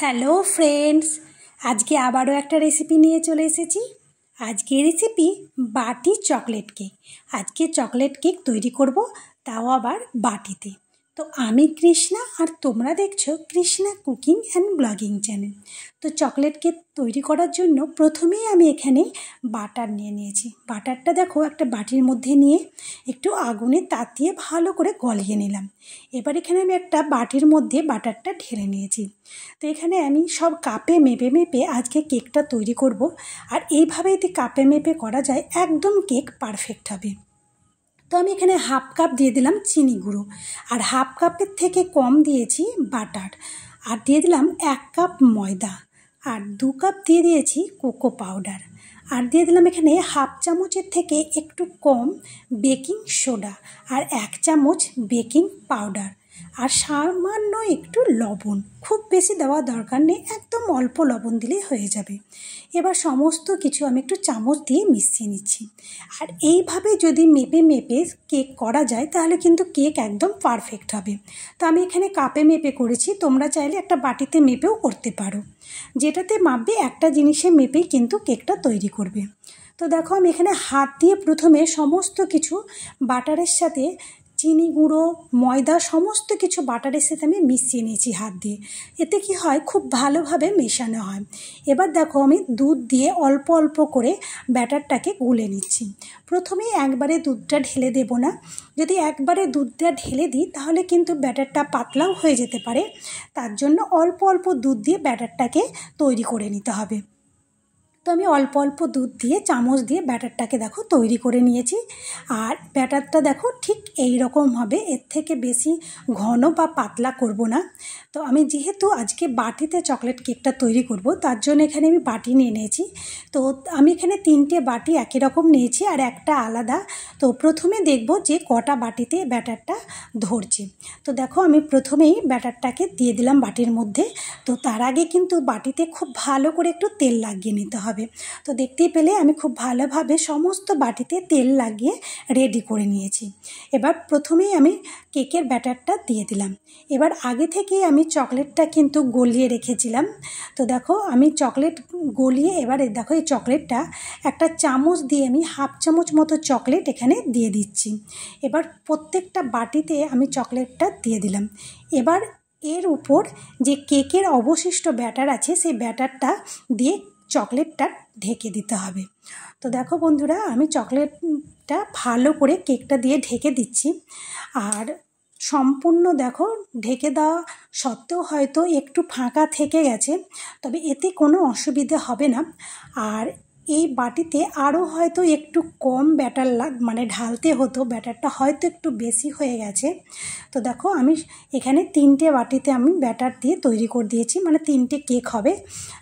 Hello friends, আজকে আবারও একটা রেসিপি নিয়ে চলে এসেছি। আজকের রেসিপি বাটি চকলেট কেক। আজকে চকলেট কেক তৈরি করব, তাও আবার বাটিতে। তো আমি কৃষ্ণা আর তোমরা দেখছো Krishna cooking and blogging channel. তো চকলেট কেক তৈরি করার জন্য প্রথমেই আমি এখানে বাটার নিয়ে নিয়েছি। বাটারটা দেখো একটা বাটির মধ্যে নিয়ে একটু আগুনে তাতিয়ে ভালো করে গলিয়ে নিলাম। এবার এখানে আমি একটা বাটির মধ্যে বাটারটা ঢেলে নিয়েছি। তো এখানে আমি সব কাপে মেপে আজকে কেকটা তৈরি করব। আর এইভাবে যদি কাপে মেপে করা যায় একদম কেক পারফেক্ট হবে। তো আমি এখানে হাফ কাপ দিয়ে দিলাম চিনি গুঁড়ো, আর হাফ কাপের থেকে কম দিয়েছি বাটার, আর দিয়ে দিলাম 1 কাপ ময়দা, আর 2 কাপ দিয়ে দিয়েছি কোকো পাউডার, আর দিয়ে দিলাম এখানে হাফ চামচের থেকে একটু কম বেকিং সোডা, আর 1 চামচ বেকিং পাউডার, আর সামান্য একটু লবণ। খুব বেশি দেওয়ার দরকার নেই, একদম অল্প লবণ দিলেই হয়ে যাবে। এবার সমস্ত কিছু আমি একটু চামচ দিয়ে মিশিয়ে নিচ্ছি। আর এইভাবে যদি মেপে কেক করা যায় তাহলে কিন্তু কেক একদম পারফেক্ট হবে। তো আমি এখানে কাপে মেপে করেছি, তোমরা চাইলে একটা বাটিতে মেপেও করতে পারো। যেটাতে মাপবে একটা জিনিসে মেপেই কিন্তু কেকটা তৈরি করবে। তো দেখো আমি এখানে হাত দিয়ে প্রথমে সমস্ত কিছু বাটারের সাথে চিনি গুঁড়ো, ময়দা সমস্ত কিছু বাটারের সাথে আমি মিশিয়ে নিয়েছি হাত দিয়ে। এতে কি হয়, খুব ভালোভাবে মেশানো হয়। এবার দেখো আমি দুধ দিয়ে অল্প অল্প করে ব্যাটারটাকে গুলে নিচ্ছি। প্রথমেই একবারে দুধটা ঢেলে দেব না। যদি একবারে দুধটা ঢেলে দিই তাহলে কিন্তু ব্যাটারটা পাতলাও হয়ে যেতে পারে। তার জন্য অল্প অল্প দুধ দিয়ে ব্যাটারটাকে তৈরি করে নিতে হবে। তো আমি অল্প অল্প দুধ দিয়ে চামচ দিয়ে ব্যাটারটাকে দেখো তৈরি করে নিয়েছি। আর ব্যাটারটা দেখো ঠিক এই রকম হবে, এর থেকে বেশি ঘন বা পাতলা করব না। তো আমি যেহেতু আজকে বাটিতে চকলেট কেকটা তৈরি করব, তার জন্য এখানে আমি বাটি নিয়ে নিয়েছি। তো আমি এখানে 3টে বাটি একই রকম নিয়েছি আর একটা আলাদা। তো প্রথমে দেখব যে কটা বাটিতে ব্যাটারটা ধরছে। তো দেখো আমি প্রথমেই ব্যাটারটাকে দিয়ে দিলাম বাটির মধ্যে। তো তার আগে কিন্তু বাটিতে খুব ভালো করে একটু তেল লাগিয়ে নিতে হবে। তো দেখতেই পেলে আমি খুব ভালোভাবে সমস্ত বাটিতে তেল লাগিয়ে রেডি করে নিয়েছি। এবার প্রথমেই আমি কেকের ব্যাটারটা দিয়ে দিলাম। এবার আগে থেকেই আমি চকলেটটা কিন্তু গলিয়ে রেখেছিলাম। তো দেখো আমি চকলেট গলিয়ে এবারে দেখো এই চকলেটটা একটা চামচ দিয়ে আমি হাফ চামচ মতো চকলেট এখানে দিয়ে দিচ্ছি। এবার প্রত্যেকটা বাটিতে আমি চকলেটটা দিয়ে দিলাম। এবার এর উপর যে কেকের অবশিষ্ট ব্যাটার আছে সেই ব্যাটারটা দিয়ে চকলেটটা ঢেকে দিতে হবে। তো দেখো বন্ধুরা, আমি চকলেটটা ভালো করে কেকটা দিয়ে ঢেকে দিচ্ছি। আর সম্পূর্ণ দেখো ঢেকে দেওয়া সত্ত্বেও হয়তো একটু ফাঁকা থেকে গেছে, তবে এতে কোনো অসুবিধে হবে না। আর এই বাটিতে আরও হয়তো একটু কম ব্যাটার ঢালতে হতো, ব্যাটারটা হয়তো একটু বেশি হয়ে গেছে। তো দেখো আমি এখানে 3টে বাটিতে আমি ব্যাটার দিয়ে তৈরি করে দিয়েছি, 3টে কেক হবে,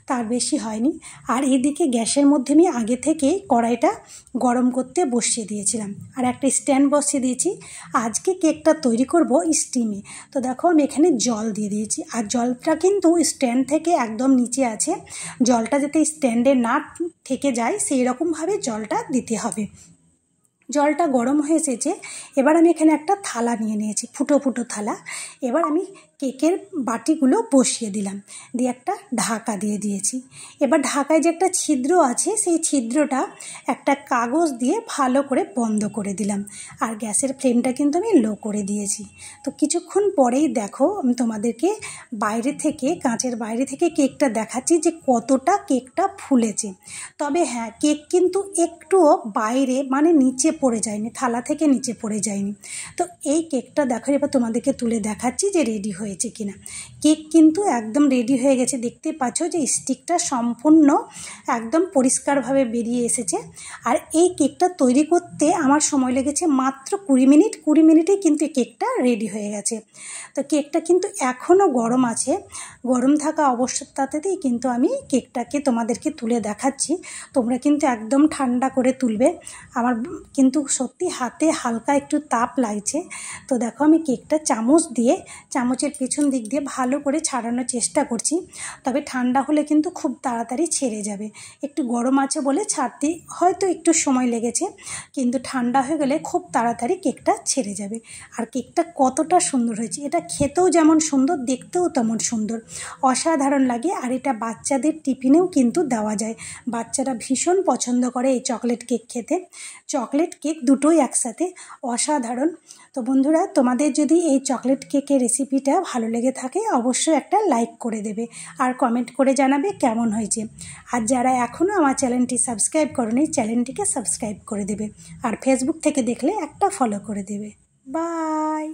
তার বেশি হয়নি। আর এদিকে গ্যাসের মধ্যে আমি আগে থেকেই কড়াইটা গরম করতে বসিয়ে দিয়েছিলাম, আর একটা স্ট্যান্ড বসিয়ে দিয়েছি। আজকে কেকটা তৈরি করব স্টিমে। তো দেখো আমি এখানে জল দিয়ে দিয়েছি, আর জলটা কিন্তু স্ট্যান্ড থেকে একদম নিচে আছে। জলটা যাতে স্ট্যান্ডে না থেকে যায় সেই রকমভাবে জলটা দিতে হবে। জলটা গরম হয়ে এসেছে। এবার আমি এখানে একটা থালা নিয়ে নিয়েছি, ফুটো ফুটো থালা। এবার আমি কেকের বাটিগুলো বসিয়ে দিলাম, দিয়ে একটা ঢাকা দিয়ে দিয়েছি। এবার ঢাকায় যে একটা ছিদ্র আছে সেই ছিদ্রটা একটা কাগজ দিয়ে ভালো করে বন্ধ করে দিলাম। আর গ্যাসের ফ্লেমটা কিন্তু আমি লো করে দিয়েছি। তো কিছুক্ষণ পরেই দেখো আমি তোমাদেরকে কাঁচের বাইরে থেকে কেকটা দেখাচ্ছি যে কতটা কেকটা ফুলেছে। তবে হ্যাঁ, কেক কিন্তু একটুও বাইরে নিচে পড়ে যায়নি, থালা থেকে নিচে পড়ে যায়নি। তো এই কেকটা দেখো এবার তোমাদেরকে তুলে দেখাচ্ছি যে রেডি হয়েছে কিনা। কেক কিন্তু একদম রেডি হয়ে গেছে, দেখতে পাচ্ছ যে স্টিকটা সম্পূর্ণ একদম পরিষ্কারভাবে বেরিয়ে এসেছে। আর এই কেকটা তৈরি করতে আমার সময় লেগেছে মাত্র 20 মিনিট। 20 মিনিটেই কিন্তু এই কেকটা রেডি হয়ে গেছে। তো কেকটা কিন্তু এখনও গরম আছে, গরম থাকা অবস্থাতেই কিন্তু আমি কেকটাকে তোমাদেরকে তুলে দেখাচ্ছি। তোমরা কিন্তু একদম ঠান্ডা করে তুলবে। আমার কিন্তু সত্যি হাতে হালকা একটু তাপ লাগছে। তো দেখো আমি কেকটা চামচের পিছন দিক দিয়ে ভালো করে ছাড়ানোর চেষ্টা করছি, তবে ঠান্ডা হলে কিন্তু খুব তাড়াতাড়ি ছেড়ে যাবে। একটু গরম আছে বলে ছাড়তে হয়তো একটু সময় লেগেছে, কিন্তু ঠান্ডা হয়ে গেলে খুব তাড়াতাড়ি কেকটা ছেড়ে যাবে। আর কেকটা কতটা সুন্দর হয়েছে, এটা খেতেও যেমন সুন্দর, দেখতেও তেমন সুন্দর, অসাধারণ লাগে। আর এটা বাচ্চাদের টিফিনেও কিন্তু দেওয়া যায়, বাচ্চারা ভীষণ পছন্দ করে এই চকলেট কেক খেতে। চকলেট কেক দুটোই একসাথে অসাধারণ। তো বন্ধুরা, তোমাদের যদি এই চকলেট কেকের রেসিপিটা ভালো লেগে থাকে অবশ্যই একটা লাইক করে দেবে আর কমেন্ট করে জানাবে কেমন হয়েছে। আর যারা এখনও আমার চ্যানেলটি সাবস্ক্রাইব করোনি, চ্যানেলটিকে সাবস্ক্রাইব করে দেবে। আর ফেসবুক থেকে দেখলে একটা ফলো করে দেবে। বাই।